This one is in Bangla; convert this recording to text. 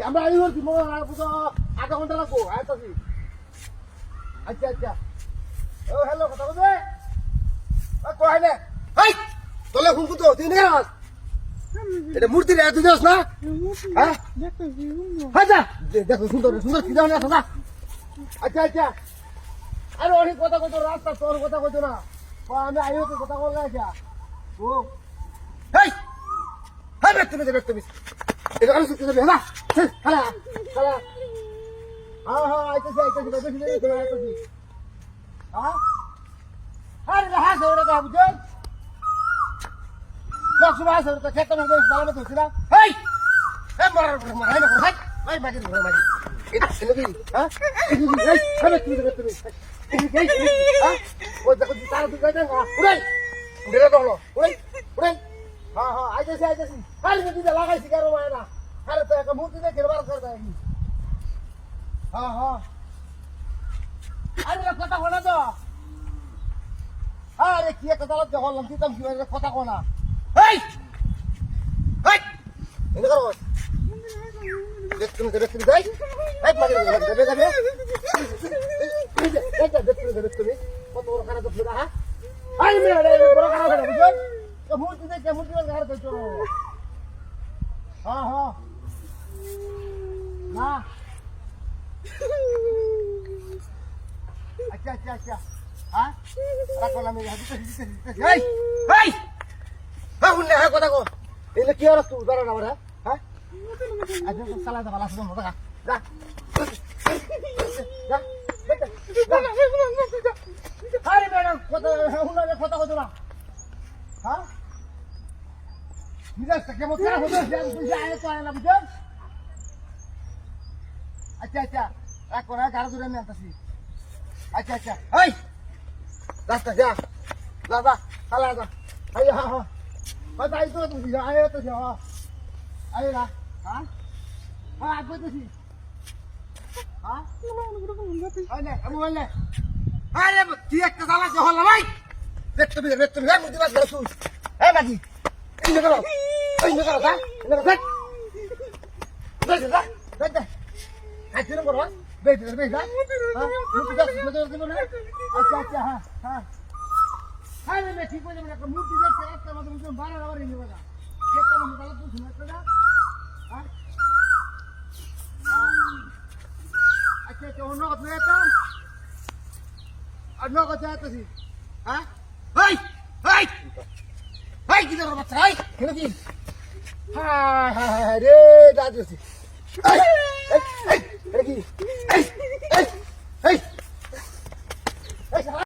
আমরা আই হচ্ছি মনে হয় আধা ঘন্টা লাগবো আইতাছি। আচ্ছা আচ্ছা ও হ্যালো কথা বলবে কয় না হাই তোলে ফোন করতো তুই নেই আস এটা মূর্তি রে তুই যাস না হ্যাঁ আচ্ছা দেখো সুন্দর সুন্দর কি জানি আছে না আচ্ছা আচ্ছা আরে অনেক কথা কইতো রাস্তা তোর কথা কইতো না আমি আই হতে কথা বললে আচ্ছা ও হেই হ্যাঁ দেখতে এটা কারো সুতি যাবে না খালা খালা হ্যাঁ আইতেছি আইতেছি হ্যাঁ আরে রাহা সরে তো বুঝছো কষ্ট বাস সরে তো খেতে মধ্যে ভালো মতো ছিল হেই এ মার না হাই ভাই মাগি এটা ছিল কি হ্যাঁ এই খাবে তুমি হ্যাঁ ওই দেখো তারা তুই কইতে না উড়ে হলো উড়ে হ্যাঁ আইতেছি আরে যদি লাগাইছি কারো মায়না আরে তো একটা মূর্তি দেখে বার করে দেয় হ্যাঁ আরে কথা বলা তো আরে কি একটা দালাত হলাম দিতাম কি কথা কোনা এই এনে করো দেখতে যাই এই মাঝে দেবে দেখতে কত বড় খারাপ তো ফুটা হ্যাঁ আই মেরে বড় খারাপ হলো বুঝছো তো মূর্তি দেখে মূর্তি ঘর তো চলো হ্যাঁ না আচ্ছা হ্যাঁ রাখো না মেরে এই উন্নে হ্যাঁ কথা কো এলে কি আর তুই দাঁড়া না বড় হ্যাঁ আচ্ছা সালা দা ভালো আছে মতো যা আরে ম্যাডাম কথা উন্নে কথা কইতো না হ্যাঁ নিদাস কেমন খারাপ হতো তুই আয় তো আয় না বুঝছো আচ্ছা রাখো না গাড়ি ধরে নিয়ে আসছি আচ্ছা এই রাস্তা যা সালা যা হ্যাঁ বাস আই তো তুই আয় তো যা আয় না হ্যাঁ আগে তো হ্যাঁ আরে বললে আরে তুই একটা সালা হল না ভাই দেখতে মুদি বাস গেল তুই এই নাকি এই না করো যা দেখ আচ্ছা করো বেশ যা মুদি বাস গেল না আচ্ছা হ্যাঁ হ্যাঁ রে ঠিক হয়ে যাবে একটা মূর্তি দেখতে রাস্তার মধ্যে বুঝলাম বাড়া আবার নিয়ে যাবে কেটে মনে ভালো তো শুনে একটা হ্যাঁ আচ্ছা অন্য কথা এটা অন্য কথা আইতেছি হ্যাঁ কি তোর বাচ্চা কেন কি হ্যাঁ রে দাদু কি